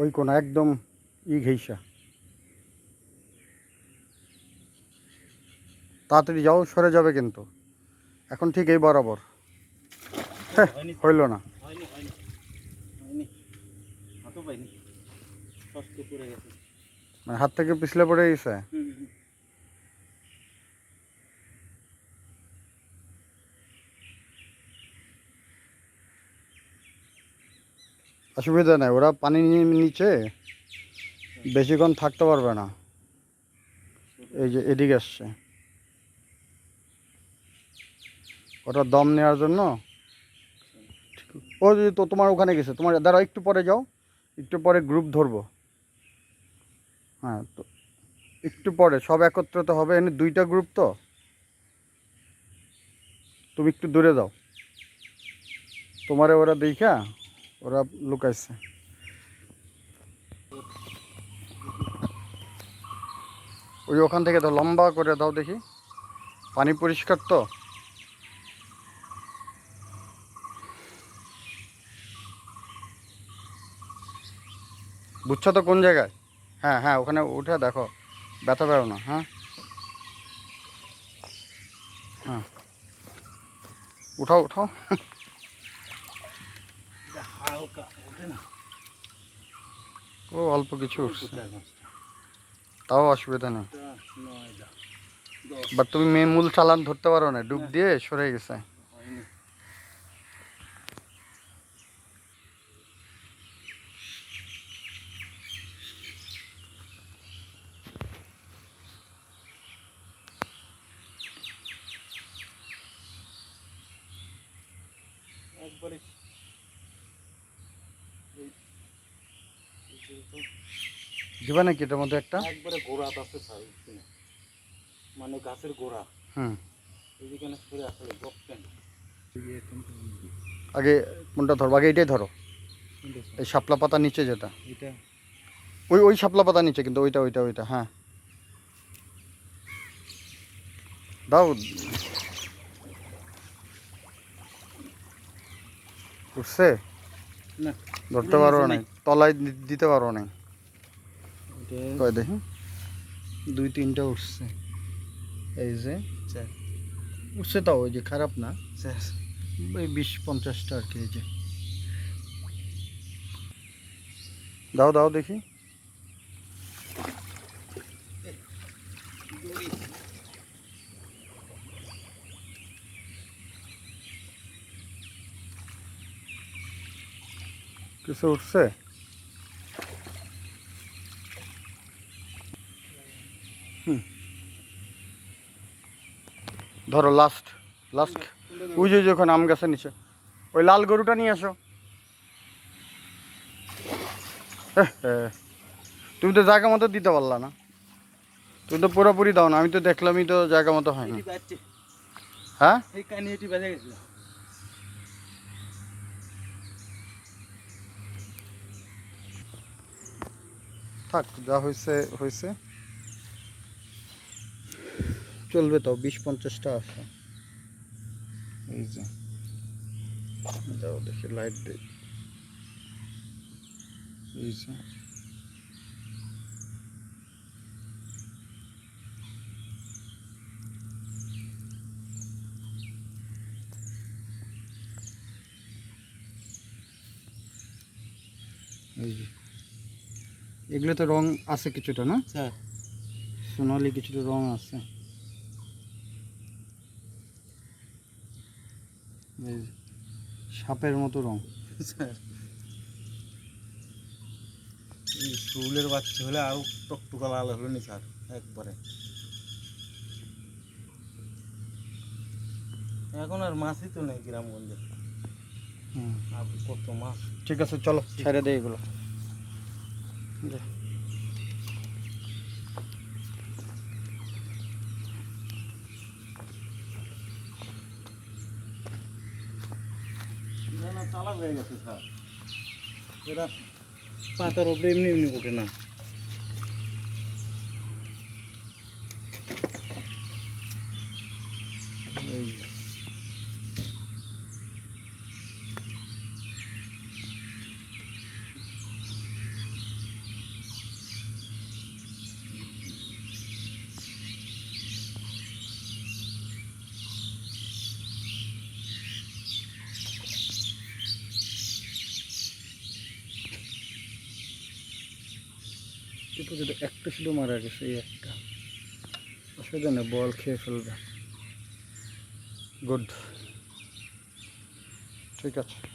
ওই কোনা একদম ঘেইসা। তাড়াতাড়ি যাও, সরে যাবে কিন্তু। এখন ঠিক এই বরাবর। হ্যাঁ, হইল না। মানে হাত থেকে পিছলে পড়ে গেছে। অসুবিধা নেই, ওরা পানি নিচে বেশিক্ষণ থাকতে পারবে না। এই যে এদিকে আসছে, ওটা দম নেওয়ার জন্য। ও তো তোমার ওখানে গেছে, তোমার দাঁড়াও, একটু পরে যাও, একটু পরে গ্রুপ ধরবো। হ্যাঁ, তো একটু পরে সব একত্রিত হবে, এনে দুইটা গ্রুপ তো। তুমি একটু দূরে যাও, তোমারে ওরা দেখা ওরা লুকাইছে। ওই ওখান থেকে দাও, লম্বা করে দাও দেখি, পানি পরিষ্কার তো। বুঝছো তো কোন জায়গায়? হ্যাঁ হ্যাঁ, ওখানে উঠে দেখো, ব্যথা পেও না। হ্যাঁ হ্যাঁ, উঠাও উঠাও। ও অল্প কিছু উঠছে, তাও অসুবিধা নেই। বাট তুমি মূল চালান ধরতে পারো না, ডুব দিয়ে সরে গেছে। দিবা নাকি এটার মধ্যে একটা? একবারে গোড়া আছে স্যার, মানে গাছের গোড়া। এইখানে সরে আসলে বকতেন। আগে কোনটা ধরো? আগে এটাই ধরো, এই শাপলা পাতা নিচে যেটা, এটা ওই ওই শাপলা পাতা নিচে, কিন্তু ওইটা ওইটা ওইটা। হ্যাঁ দাও, উঠছে? না, ধরতে পারো নাই, তলায় দিতে পারো নাই। কয় দেখি, দুই তিনটা উঠছে, এই যে উঠছে, তাও ওই যে খারাপ না, ওই 20-50টা আর কি। এই যে দাও দাও দেখি। কিছু উঠছে? ধরো লাস্ট লাস্ট, ওই যে যখন আম গাছের নিচে, ওই লাল গরুটা নিয়ে আসো। তুমি তো জায়গা মতো দিতে পারলা না, তুমি তো পুরোপুরি দাও না, আমি তো দেখলামই তো জায়গা মতো হয়নি। হ্যাঁ থাক, যা হয়েছে হয়েছে, চলবে তো। 20-50টা আছে। এই যে যাও দেখি, লাইট দিই। এই যে এই যে এগুলো তো রং আছে কিছুটা, না স্যার? সোনালি কিছুটা রং আছে। এই যে সাপের মতো রং। স্যার এই ফুলের বাচ্চা হলে আরো টকটকা লাল হলো নি স্যার একবারে। এখন আর মাছই তো নেই গ্রামগঞ্জে, আর কত মাছ। ঠিক আছে, চলো ছেড়ে দেয় এগুলো। না চালা হয়ে গেছে স্যার, এরা পাতার উপরে এমনি এমনি ওঠে না। পর্যন্ত একটা শুধু মারা গেছে, এই একটা। অসুবিধা নেই, বল খেয়ে ফেলবে। গুড, ঠিক আছে।